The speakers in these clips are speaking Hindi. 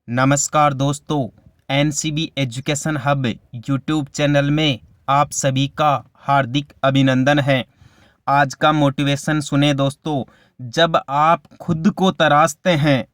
नमस्कार दोस्तों, NCB education hub YouTube channel में आप सभी का हार्दिक अभिनंदन है। आज का मोटिवेशन सुने दोस्तों। जब आप खुद को तराशते हैं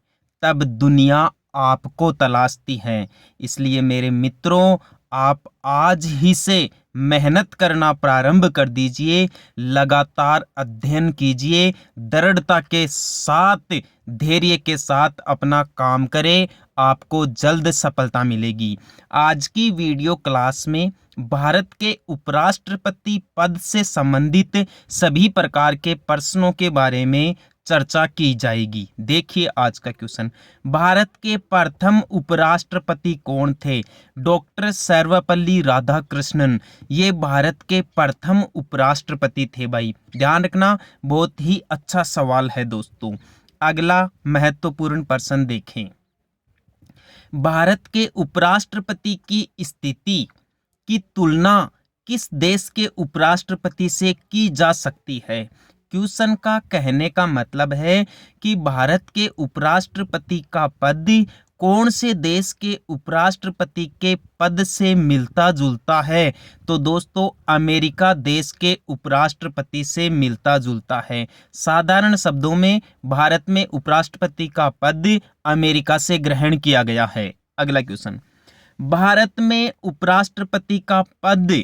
तब दुनिया आपको तलाशती है। इसलिए मेरे मित्रों, आप आज ही से मेहनत करना प्रारंभ कर दीजिए। लगातार अध्ययन कीजिए, दृढ़ता के साथ, धैर्य के साथ अपना काम करें, आपको जल्द सफलता मिलेगी। आज की वीडियो क्लास में भारत के उपराष्ट्रपति पद से संबंधित सभी प्रकार के प्रश्नों के बारे में चर्चा की जाएगी। देखिए आज का क्वेश्चन, भारत के प्रथम उपराष्ट्रपति कौन थे? डॉक्टर सर्वपल्ली राधाकृष्णन, ये भारत के प्रथम उपराष्ट्रपति थे। भाई ध्यान रखना, बहुत ही अच्छा सवाल है दोस्तों। अगला महत्वपूर्ण प्रश्न देखें, भारत के उपराष्ट्रपति की स्थिति की तुलना किस देश के उपराष्ट्रपति से की जा सकती है? क्वेश्चन का कहने का मतलब है कि भारत के उपराष्ट्रपति का पद कौन से देश के उपराष्ट्रपति के पद से मिलता जुलता है? तो दोस्तों अमेरिका देश के उपराष्ट्रपति से मिलता जुलता है। साधारण शब्दों में भारत में उपराष्ट्रपति का पद अमेरिका से ग्रहण किया गया है। अगला क्वेश्चन, भारत में उपराष्ट्रपति का पद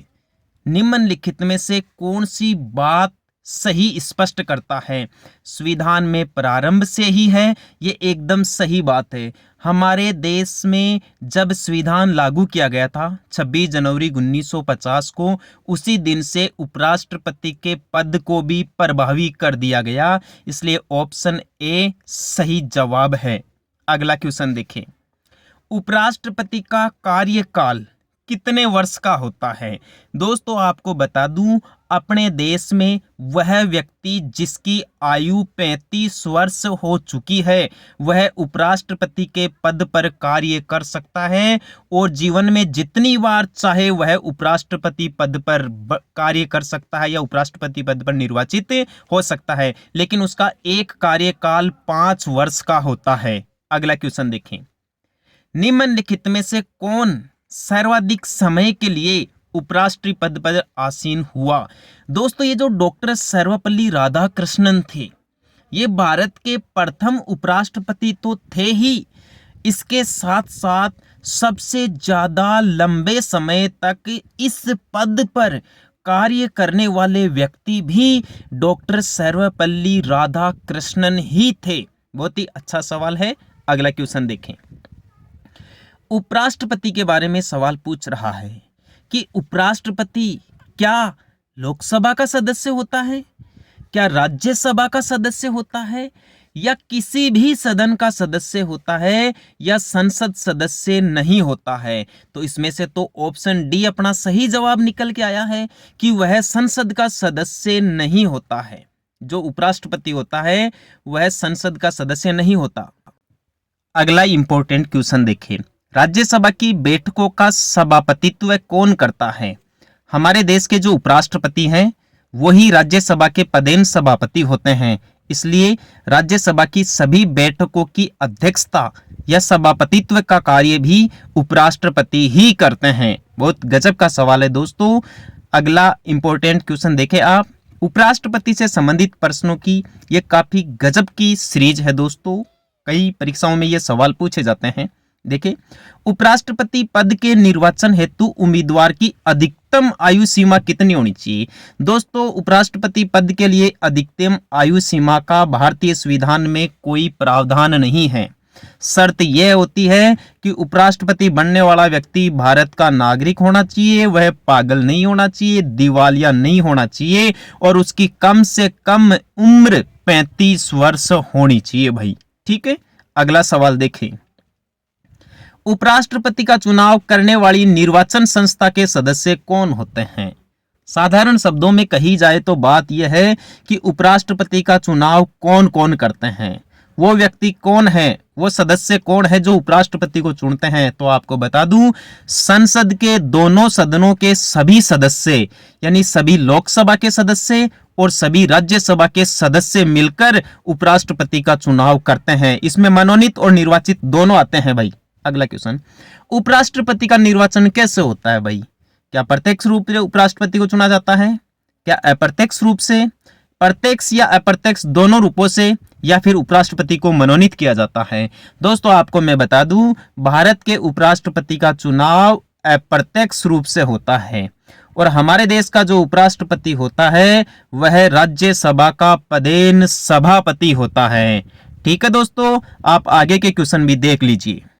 निम्नलिखित में से कौन सी बात सही स्पष्ट करता है? संविधान में प्रारंभ से ही है, ये एकदम सही बात है। हमारे देश में जब संविधान लागू किया गया था 26 जनवरी 1950 को, उसी दिन से उपराष्ट्रपति के पद को भी प्रभावी कर दिया गया। इसलिए ऑप्शन ए सही जवाब है। अगला क्वेश्चन देखें, उपराष्ट्रपति का कार्यकाल कितने वर्ष का होता है? दोस्तों आपको बता दूं, अपने देश में वह व्यक्ति जिसकी आयु 35 वर्ष हो चुकी है वह उपराष्ट्रपति के पद पर कार्य कर सकता है और जीवन में जितनी बार चाहे वह उपराष्ट्रपति पद पर कार्य कर सकता है या उपराष्ट्रपति पद पर निर्वाचित हो सकता है, लेकिन उसका एक कार्यकाल 5 वर्ष का होता है। अगला क्वेश्चन देखें, निम्नलिखित में से कौन सर्वाधिक समय के लिए उपराष्ट्रपति पद पर आसीन हुआ? दोस्तों ये जो डॉक्टर सर्वपल्ली राधाकृष्णन थे, ये भारत के प्रथम उपराष्ट्रपति तो थे ही, इसके साथ साथ सबसे ज्यादा लंबे समय तक इस पद पर कार्य करने वाले व्यक्ति भी डॉक्टर सर्वपल्ली राधाकृष्णन ही थे। बहुत ही अच्छा सवाल है। अगला क्वेश्चन देखें, उपराष्ट्रपति के बारे में सवाल पूछ रहा है कि उपराष्ट्रपति क्या लोकसभा का सदस्य होता है, क्या राज्यसभा का सदस्य होता है, या किसी भी सदन का सदस्य होता है, या संसद सदस्य नहीं होता है? तो इसमें से तो ऑप्शन डी अपना सही जवाब निकल के आया है कि वह संसद का सदस्य नहीं होता है। जो उपराष्ट्रपति होता है वह संसद का सदस्य नहीं होता। अगला इंपॉर्टेंट क्वेश्चन देखें, राज्यसभा की बैठकों का सभापतित्व कौन करता है? हमारे देश के जो उपराष्ट्रपति हैं वही राज्यसभा के पदेन सभापति होते हैं। इसलिए राज्यसभा की सभी बैठकों की अध्यक्षता या सभापतित्व का कार्य भी उपराष्ट्रपति ही करते हैं। बहुत गजब का सवाल है दोस्तों। अगला इंपॉर्टेंट क्वेश्चन देखें आप, उपराष्ट्रपति से संबंधित प्रश्नों की ये काफी गजब की सीरीज है दोस्तों। कई परीक्षाओं में ये सवाल पूछे जाते हैं। देखिए, उपराष्ट्रपति पद के निर्वाचन हेतु उम्मीदवार की अधिकतम आयु सीमा कितनी होनी चाहिए? दोस्तों उपराष्ट्रपति पद के लिए अधिकतम आयु सीमा का भारतीय संविधान में कोई प्रावधान नहीं है। शर्त यह होती है कि उपराष्ट्रपति बनने वाला व्यक्ति भारत का नागरिक होना चाहिए, वह पागल नहीं होना चाहिए, दिवालिया नहीं होना चाहिए और उसकी कम से कम उम्र 35 वर्ष होनी चाहिए भाई। ठीक है, अगला सवाल देखें, उपराष्ट्रपति का चुनाव करने वाली निर्वाचन संस्था के सदस्य कौन होते हैं? साधारण शब्दों में कही जाए तो बात यह है कि उपराष्ट्रपति का चुनाव कौन कौन करते हैं, वो व्यक्ति कौन है, वो सदस्य कौन है जो उपराष्ट्रपति को चुनते हैं? तो आपको बता दूं, संसद के दोनों सदनों के सभी सदस्य यानी सभी लोकसभा के सदस्य और सभी राज्यसभा के सदस्य मिलकर उपराष्ट्रपति का चुनाव करते हैं। इसमें मनोनीत और निर्वाचित दोनों आते हैं भाई। अगला क्वेश्चन, उपराष्ट्रपति का निर्वाचन कैसे होता है भाई? क्या प्रत्यक्ष रूप से उपराष्ट्रपति को चुना जाता है, क्या अप्रत्यक्ष रूप से, प्रत्यक्ष या अप्रत्यक्ष दोनों रूपों से, या फिर उपराष्ट्रपति को मनोनीत किया जाता है? दोस्तों आपको मैं बता दूं, भारत के उपराष्ट्रपति का चुनाव अप्रत्यक्ष रूप से होता है और हमारे देश का जो उपराष्ट्रपति होता है वह राज्यसभा का पदेन सभापति होता है। ठीक है दोस्तों, आप आगे के क्वेश्चन भी देख लीजिए।